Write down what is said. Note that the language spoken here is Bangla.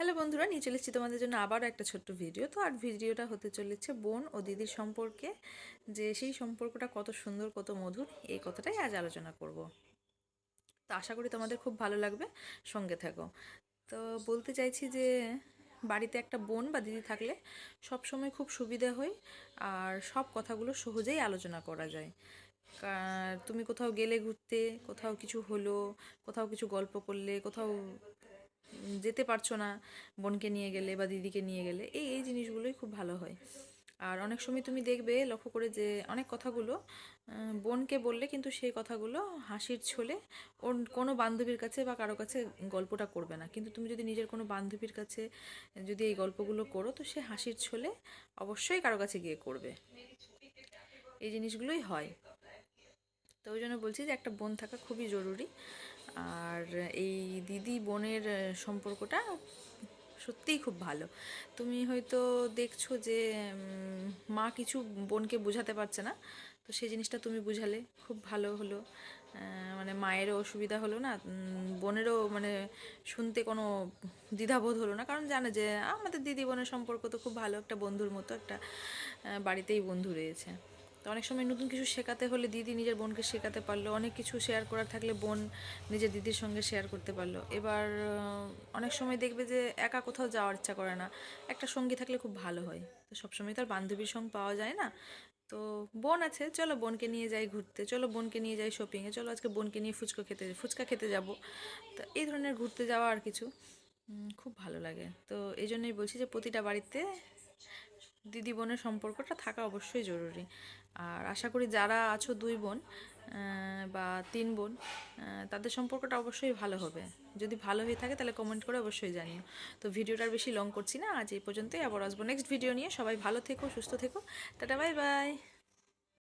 হ্যালো বন্ধুরা, নিয়ে চলে এসেছি তোমাদের জন্য আবারও একটা ছোট্ট ভিডিও। তো আর ভিডিওটা হতে চলেছে বোন ও দিদির সম্পর্কে, যে সেই সম্পর্কটা কত সুন্দর, কত মধুর, এই কথাটাই আজ আলোচনা করব। তো আশা করি তোমাদের খুব ভালো লাগবে, সঙ্গে থাকো। তো বলতে চাইছি যে বাড়িতে একটা বোন বা দিদি থাকলে সব সময় খুব সুবিধা হয়, আর সব কথাগুলো সহজেই আলোচনা করা যায়। তুমি কোথাও গেলে ঘুরতে, কোথাও কিছু হলো, কোথাও কিছু গল্প করলে, কোথাও যেতে পারছো না, বোনকে নিয়ে গেলে বা দিদিকে নিয়ে গেলে এই এই জিনিসগুলোই খুব ভালো হয়। আর অনেক সময় তুমি দেখবে লক্ষ্য করে যে অনেক কথাগুলো বোনকে বললে কিন্তু সেই কথাগুলো হাসির ছলে ওর কোনো বান্ধবীর কাছে বা কারো কাছে গল্পটা করবে না, কিন্তু তুমি যদি নিজের কোনো বান্ধবীর কাছে যদি এই গল্পগুলো করো তো সে হাসির ছলে অবশ্যই কারো কাছে গিয়ে করবে। এই জিনিসগুলোই হয়। তো ওই জন্য বলছি যে একটা বোন থাকা খুবই জরুরি। আর এই দিদি বোনের সম্পর্কটা সত্যিই খুব ভালো। তুমি হয়তো দেখছো যে মা কিছু বোনকে বোঝাতে পারছে না, তো সেই জিনিসটা তুমি বুঝালে খুব ভালো হলো। মানে মায়েরও অসুবিধা হলো না, বোনেরও মানে শুনতে কোনো দ্বিধাবোধ হলো না, কারণ জানে যে আমাদের দিদি বোনের সম্পর্ক তো খুব ভালো, একটা বন্ধুর মতো, একটা বাড়িতেই বন্ধু রয়েছে। তো অনেক সময় নতুন কিছু শেখাতে হলে দিদি নিজের বোনকে শেখাতে পারলো, অনেক কিছু শেয়ার করার থাকলে বোন নিজের দিদির সঙ্গে শেয়ার করতে পারলো। এবার অনেক সময় দেখবে যে একা কোথাও যাওয়ার ইচ্ছা করে না, একটা সঙ্গী থাকলে খুব ভালো হয়। তো সবসময় তো আর বান্ধবীর সঙ্গ পাওয়া যায় না, তো বোন আছে, চলো বোনকে নিয়ে যাই ঘুরতে, চলো বোনকে নিয়ে যাই শপিংয়ে, চলো আজকে বোনকে নিয়ে ফুচকা খেতে যাব। তো এই ধরনের ঘুরতে যাওয়া আর কিছু খুব ভালো লাগে। তো এই জন্যই বলছি যে প্রতিটা বাড়িতে দিদি বোনের সম্পর্কটা থাকা অবশ্যই জরুরি। আর আশা করি যারা আছো দুই বোন বা তিন বোন, তাদের সম্পর্কটা অবশ্যই ভালো হবে। যদি ভালো হয়ে থাকে তাহলে কমেন্ট করে অবশ্যই জানিও। তো ভিডিওটা আর বেশি লং করছি না, আজ এই পর্যন্তই, আবার আসবো নেক্সট ভিডিও নিয়ে। সবাই ভালো থেকো, সুস্থ থেকো, টাটা, বাই বাই।